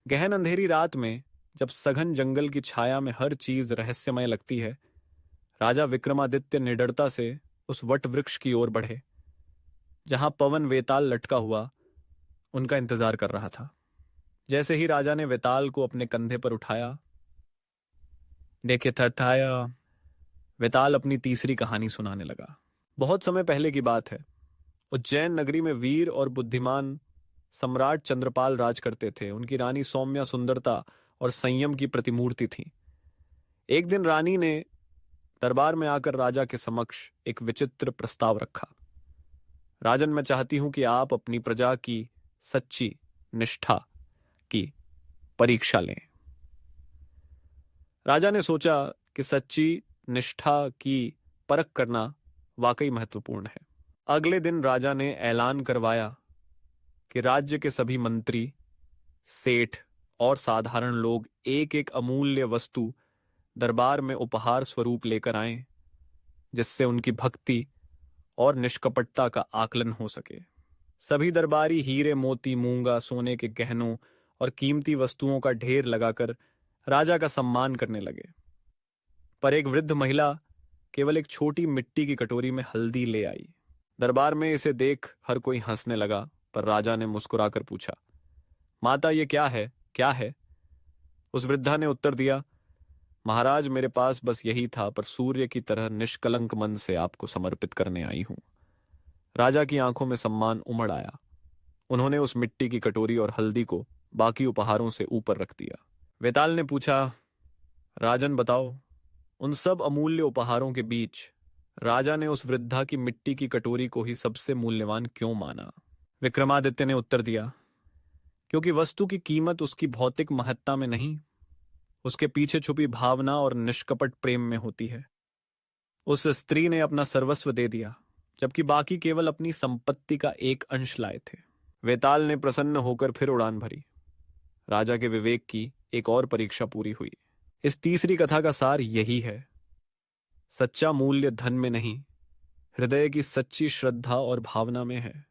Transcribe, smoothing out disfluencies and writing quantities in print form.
गहन अंधेरी रात में जब सघन जंगल की छाया में हर चीज रहस्यमय लगती है, राजा विक्रमादित्य निडरता से उस वट वृक्ष की ओर बढ़े जहां पवन वेताल लटका हुआ उनका इंतजार कर रहा था। जैसे ही राजा ने वेताल को अपने कंधे पर उठाया, देखे थरथाया, वेताल अपनी तीसरी कहानी सुनाने लगा। बहुत समय पहले की बात है। उज्जैन नगरी में वीर और बुद्धिमान सम्राट चंद्रपाल राज करते थे। उनकी रानी सौम्या सुंदरता और संयम की प्रतिमूर्ति थी। एक दिन रानी ने दरबार में आकर राजा के समक्ष एक विचित्र प्रस्ताव रखा। राजन, मैं चाहती हूं कि आप अपनी प्रजा की सच्ची निष्ठा की परीक्षा लें। राजा ने सोचा कि सच्ची निष्ठा की परख करना वाकई महत्वपूर्ण है। अगले दिन राजा ने ऐलान करवाया कि राज्य के सभी मंत्री, सेठ और साधारण लोग एक एक अमूल्य वस्तु दरबार में उपहार स्वरूप लेकर आएं, जिससे उनकी भक्ति और निष्कपटता का आकलन हो सके। सभी दरबारी हीरे, मोती, मूंगा, सोने के गहनों और कीमती वस्तुओं का ढेर लगाकर राजा का सम्मान करने लगे। पर एक वृद्ध महिला केवल एक छोटी मिट्टी की कटोरी में हल्दी ले आई। दरबार में इसे देख हर कोई हंसने लगा, पर राजा ने मुस्कुराकर पूछा, माता, ये क्या है, क्या है? उस वृद्धा ने उत्तर दिया, महाराज, मेरे पास बस यही था, पर सूर्य की तरह निष्कलंक मन से आपको समर्पित करने आई हूं। राजा की आंखों में सम्मान उमड़ आया। उन्होंने उस मिट्टी की कटोरी और हल्दी को बाकी उपहारों से ऊपर रख दिया। वेताल ने पूछा, राजन बताओ, उन सब अमूल्य उपहारों के बीच राजा ने उस वृद्धा की मिट्टी की कटोरी को ही सबसे मूल्यवान क्यों माना? विक्रमादित्य ने उत्तर दिया, क्योंकि वस्तु की कीमत उसकी भौतिक महत्ता में नहीं, उसके पीछे छुपी भावना और निष्कपट प्रेम में होती है। उस स्त्री ने अपना सर्वस्व दे दिया, जबकि बाकी केवल अपनी संपत्ति का एक अंश लाए थे। वेताल ने प्रसन्न होकर फिर उड़ान भरी। राजा के विवेक की एक और परीक्षा पूरी हुई। इस तीसरी कथा का सार यही है, सच्चा मूल्य धन में नहीं, हृदय की सच्ची श्रद्धा और भावना में है।